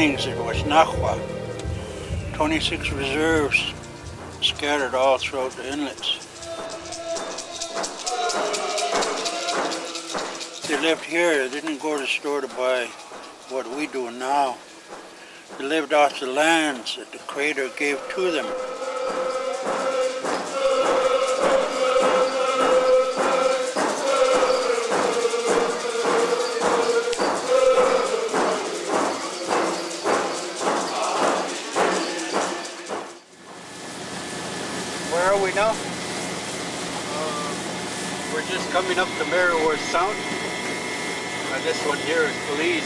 beginnings it was Nakwa. 26 reserves scattered all throughout the inlets. They lived here. They didn't go to the store to buy what we do now. They lived off the lands that the Creator gave to them. Where are we now? We're just coming up to Merriweather Sound. This one here is Belize.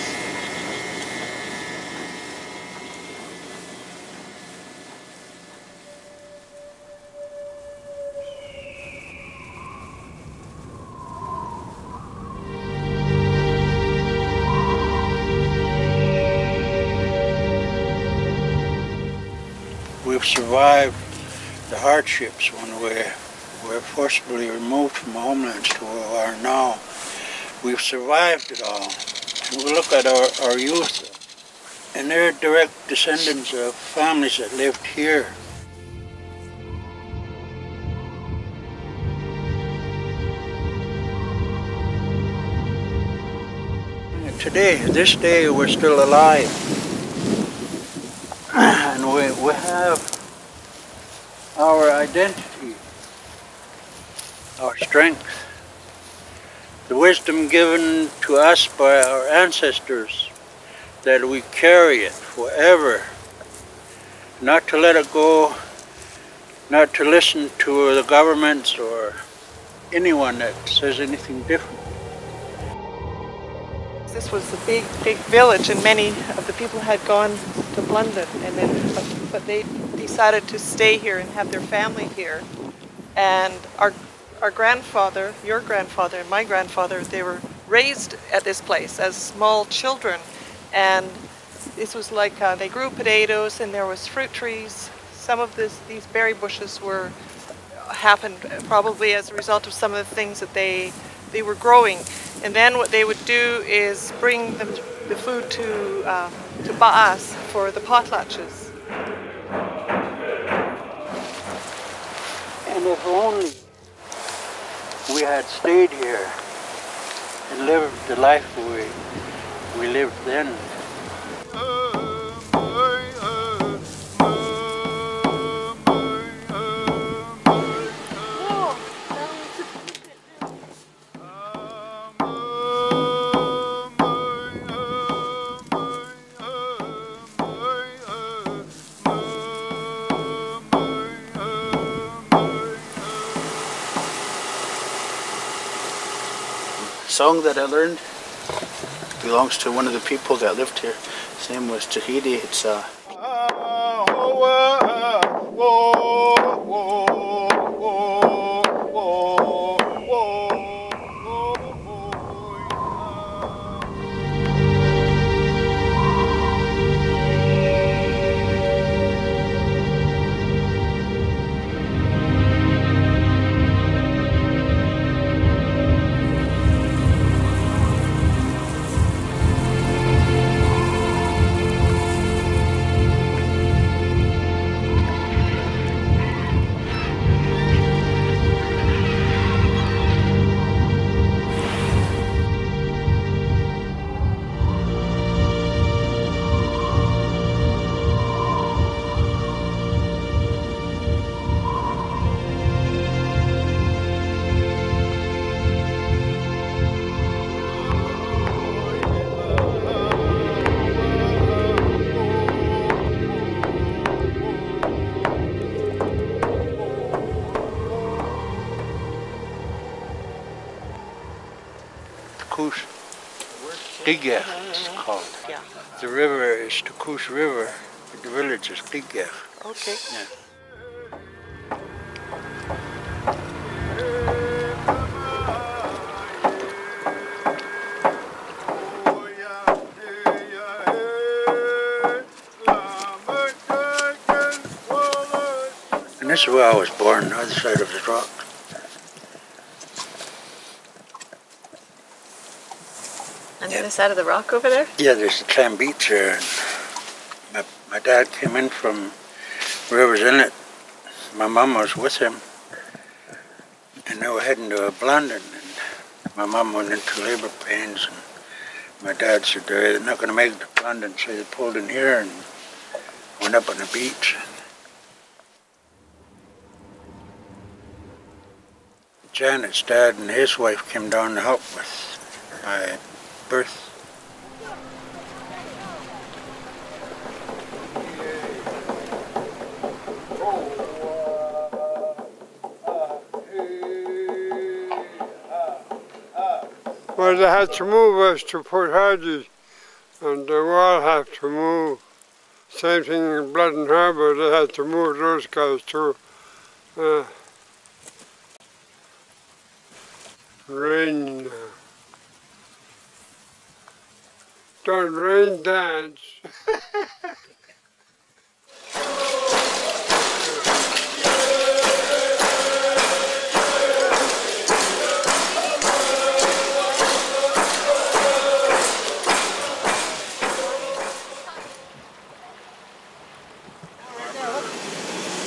We've survived the hardships when we were forcibly removed from homelands to where we are now. We've survived it all. And we look at our youth, and they're direct descendants of families that lived here. And today, this day, we're still alive. And we have our identity, our strength, the wisdom given to us by our ancestors, that we carry it forever, not to let it go, not to listen to the governments or anyone that says anything different. This was a big village, and many of the people had gone to London, and then but they decided to stay here and have their family here. And our grandfather, your grandfather, and my grandfather, they were raised at this place as small children, and this was like they grew potatoes, and there was fruit trees. Some of these berry bushes happened probably as a result of some of the things that they were growing. And then what they would do is bring them the food to Ba'as for the potlatches. And if only we had stayed here and lived the life we lived then. The song that I learned belongs to one of the people that lived here. His name was Tahiti. It's Nakwaxda'xw, it's called. Yeah. The river is Nakwaxda'xw River. The village is Nakwaxda'xw. Okay. Yeah. And this is where I was born, on the other side of the rock. On the other side of the rock over there? Yeah, there's the clam beach there. My dad came in from Rivers Inlet. My mom was with him, and they were heading to London. And my mom went into labor pains, and my dad said they're not going to make it to London, so they pulled in here and went up on the beach. Janet's dad and his wife came down to help with my birth. Well, they had to move us to Port Hardy, and they all have to move. Same thing in Bloodon Harbour, they had to move those guys too. Rain now. Don't rain dance.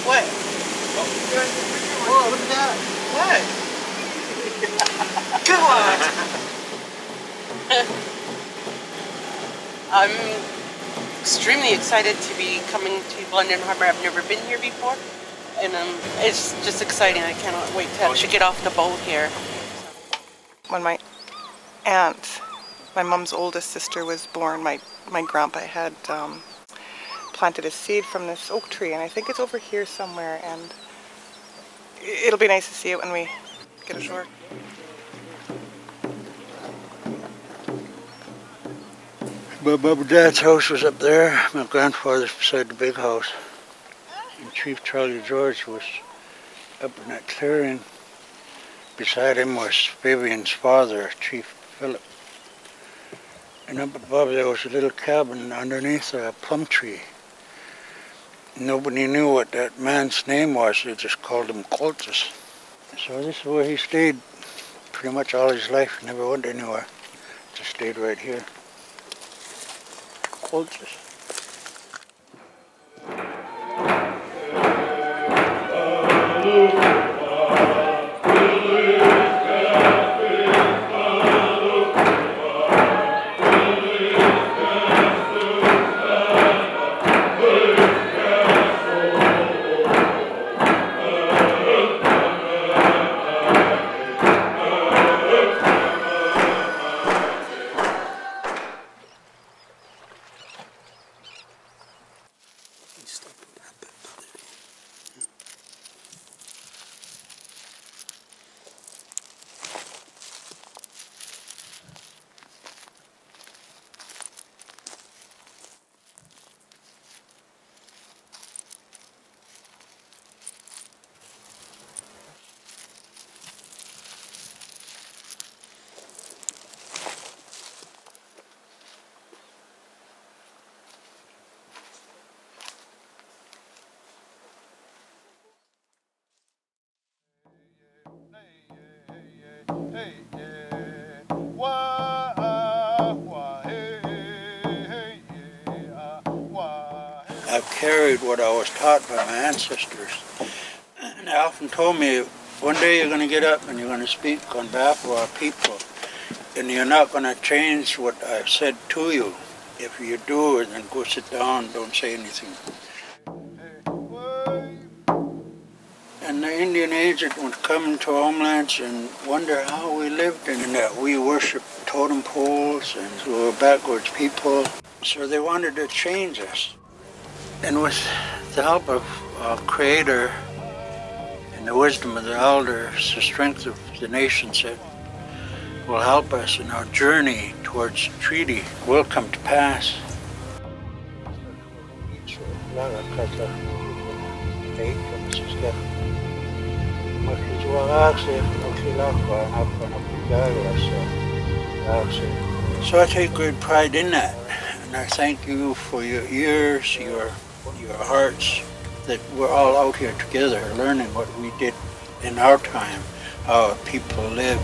What? Whoa, look at that. What? God! I'm extremely excited to be coming to London Harbour. I've never been here before, and it's just exciting. I cannot wait to actually get off the boat here. When my aunt, my mom's oldest sister, was born, my grandpa had planted a seed from this oak tree, and I think it's over here somewhere, and it'll be nice to see it when we get ashore. But Dad's house was up there. My grandfather's beside the big house. And Chief Charlie George was up in that clearing. Beside him was Vivian's father, Chief Philip. And up above there was a little cabin underneath a plum tree. Nobody knew what that man's name was. They just called him Coltis. So this is where he stayed pretty much all his life. He never went anywhere. Just stayed right here. Coltis. I've carried what I was taught by my ancestors. And they often told me, one day you're going to get up and you're going to speak on behalf of our people. And you're not going to change what I've said to you. If you do, then go sit down, don't say anything. And the Indian agent would come to homelands and wonder how we lived, and that we worshiped totem poles and we were backwards people. So they wanted to change us. And with the help of our Creator and the wisdom of the elders, the strength of the nations that will help us in our journey towards treaty will come to pass. So I take great pride in that, and I thank you for your ears, your hearts, that we're all out here together learning what we did in our time, how our people lived.